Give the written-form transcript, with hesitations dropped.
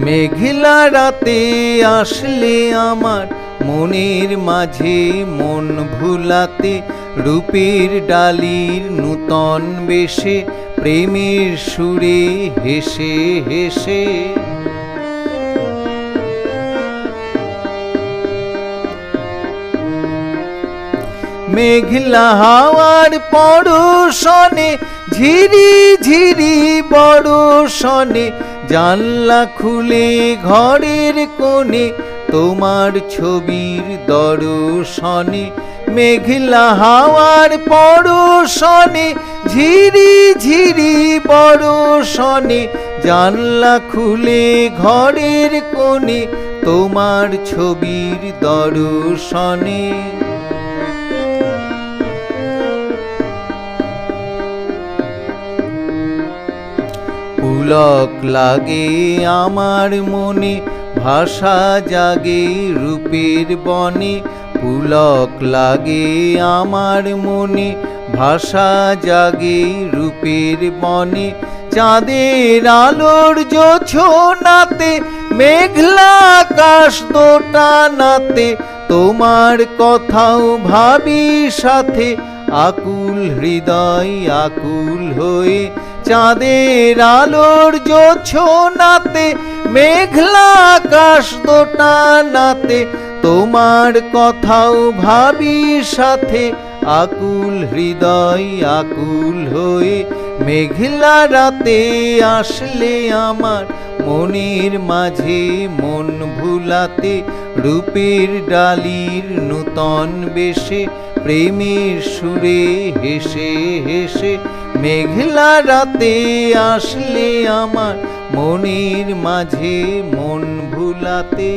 মেঘলা রাতে আসলে আমার মনের মাঝে মন ভুলাতে, রূপের ডালির নূতন বেশে প্রেমের সুরে হেসে হেসে। মেঘলা হাওয়ার পরশনে ঝিরি ঝিরি বরষনে, জানলা খুলে ঘরের কোণে তোমার ছবির দর্শনে। মেঘলা হাওয়ার পরশনে ঝিরি ঝিরি বরষনে, জানলা খুলে ঘরের কোণে তোমার ছবির দর্শনে। পুলক লাগে আমার মনে, ভাষা জাগে রূপের বনে। পুলক লাগে আমার মনে, ভাষা জাগে রূপের বনে। চাঁদের আলোর জোছনাতে, মেঘলা আকাশ দোটানাতে, তোমার কথাও ভাবি সাথে, আকুল হৃদয় আকুল হয়ে। চাঁদের আলোর জোছনাতে, মেঘলা আকাশ দোটানাতে, তোমার কথাও ভাবি সাথে, আকুল হৃদয় আকুল হয়ে। মেঘলা রাতে আসলে আমার মনের মাঝে মন ভুলাতে, রূপের ডালির নূতন বেশে প্রেমের সুরে হেসে হেসে। মেঘলা রাতে আসলে আমার মনের মাঝে মন ভুলাতে।